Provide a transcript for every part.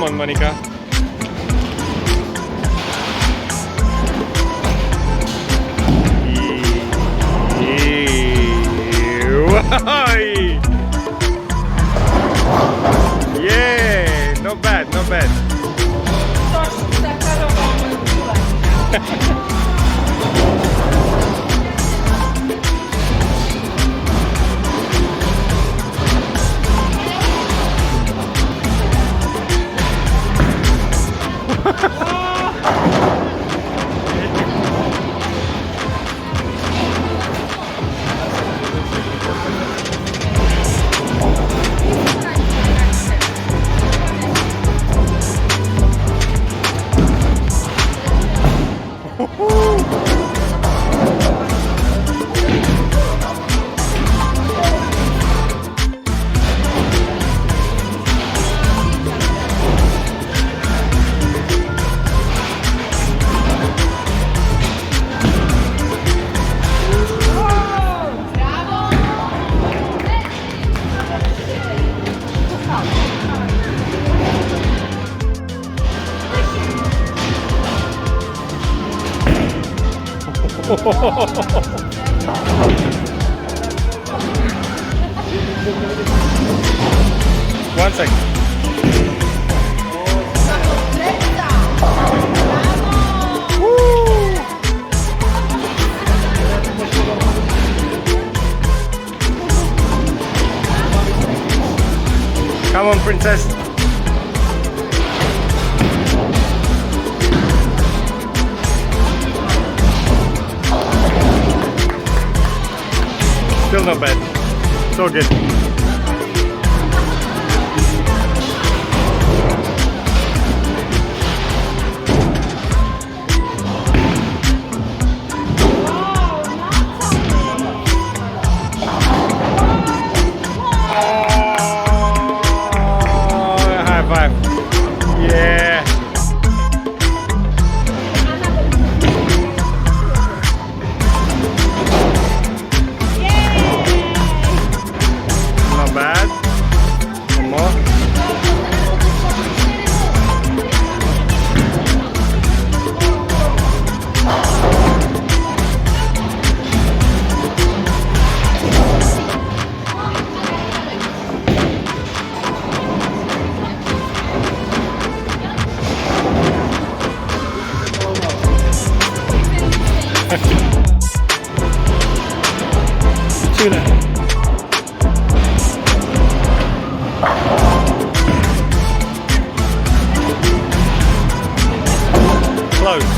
on, Monica. Yeah, not bad, not bad. One second. Come on, princess. Still not bad. So good. High five. Yeah. Not bad. One more. Tuna. Close.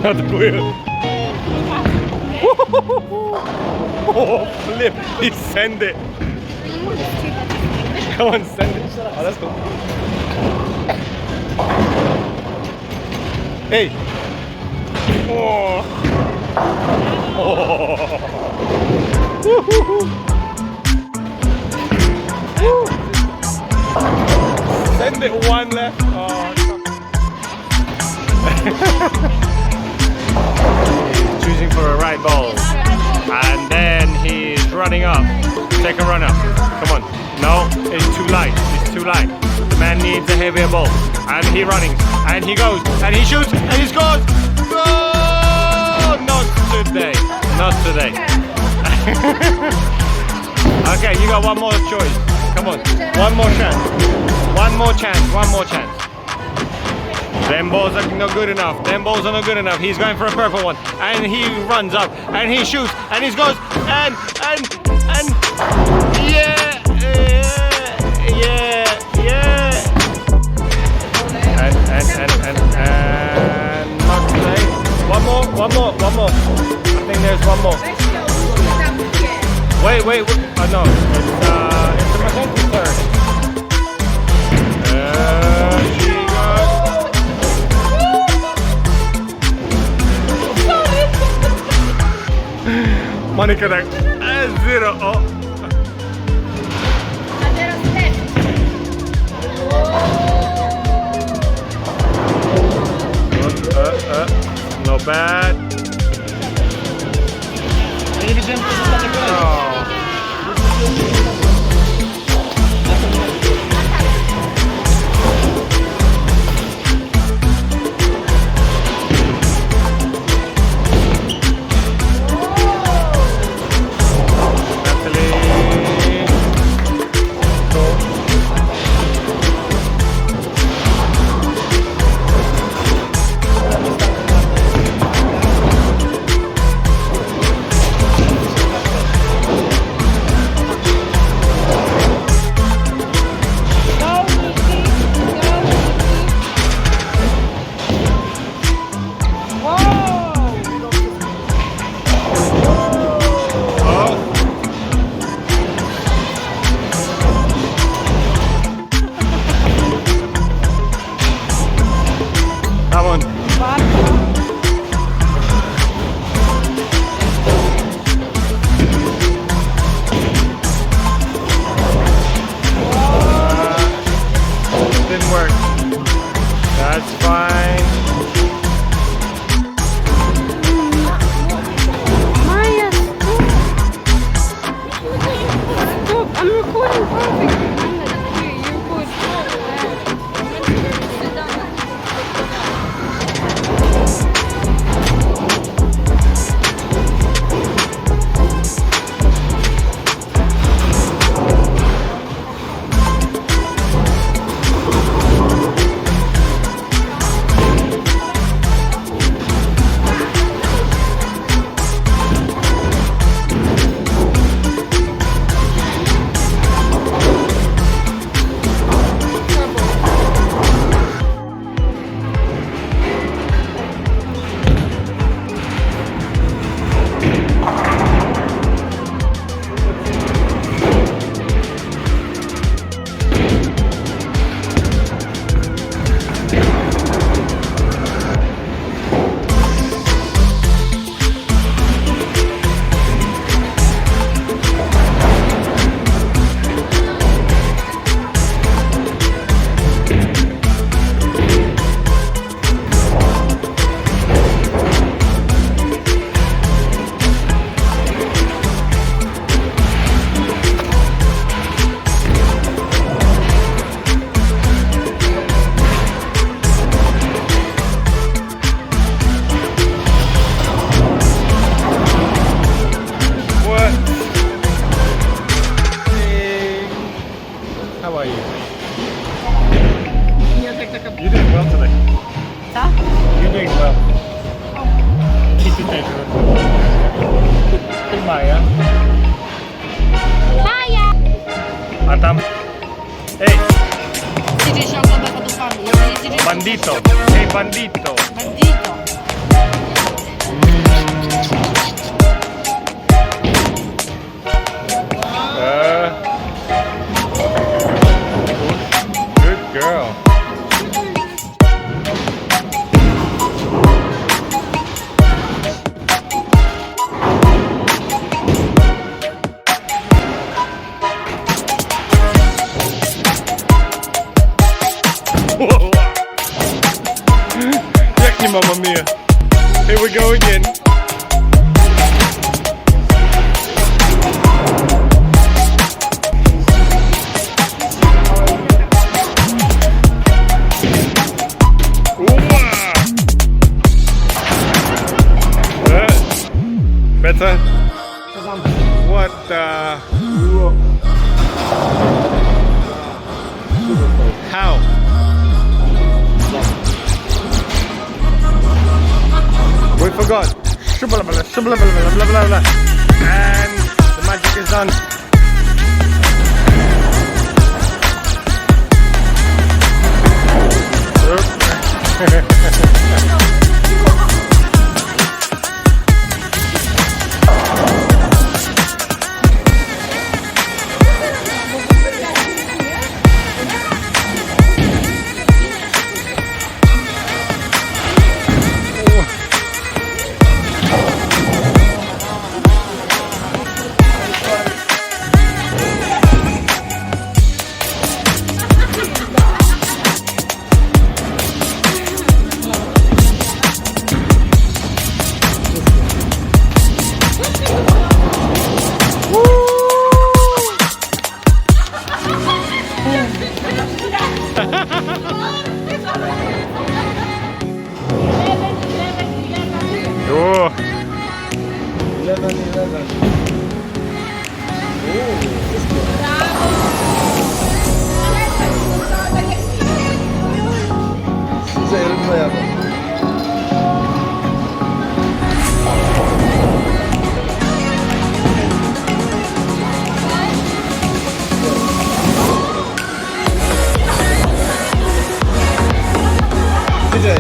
Atakuję. Oh, flip! He send it. Come on, send it. Oh, that's cool. Hey. Oh. Oh. Send it one left. Oh. He's choosing for a right ball. And then he's running up. Second run up. Come on. No, it's too light. It's too light. The man needs a heavier ball. And he running. And he goes. And he shoots. And he scores. Oh, not today. Not today. Okay, you got one more choice. Come on. One more chance. One more chance. One more chance. Them balls are not good enough. Them balls are not good enough. He's going for a purple one. And he runs up. And he shoots. And he goes. And yeah. And not today. One more. I think there's one more. Wait. Oh no. It's a magenta third. She goes. Monica, that 0. Oh. Not bad. Oh. bandito. Hey, bandito. Bandito. Good girl. Jak nie mamma mia. Here we go again. Better? What the? How? We forgot. And the magic is done. Oh. 11. Size elimle yapalım. Size.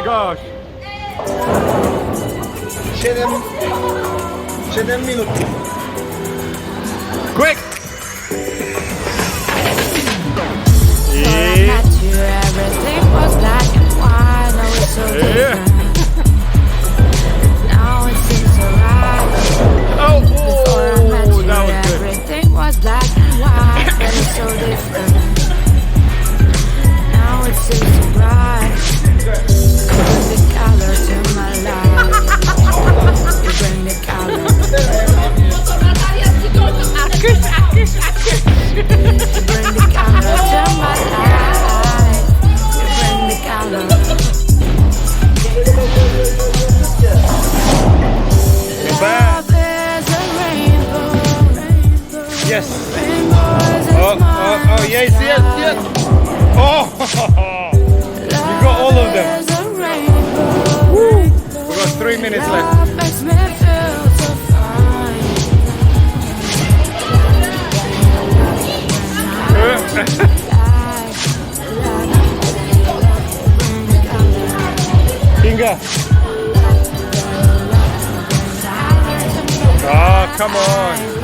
my gosh. 7 minuti. Quick! Before I met you, everything was black and white. Now it's so different. Now it seems alright. Before I met you, that was good. everything was black and white, but it's so different. Now it seems so bright. You bring the color to my life. You bring the color. You bring the color to my life. You bring the color. Love is a rainbow. Yes. Rainbow is a Oh, yes, yes, yes. Oh, you got all of them. is a rainbow. Woo. We got 3 minutes left. Love makes me feel so fine. Inga. Oh, come on.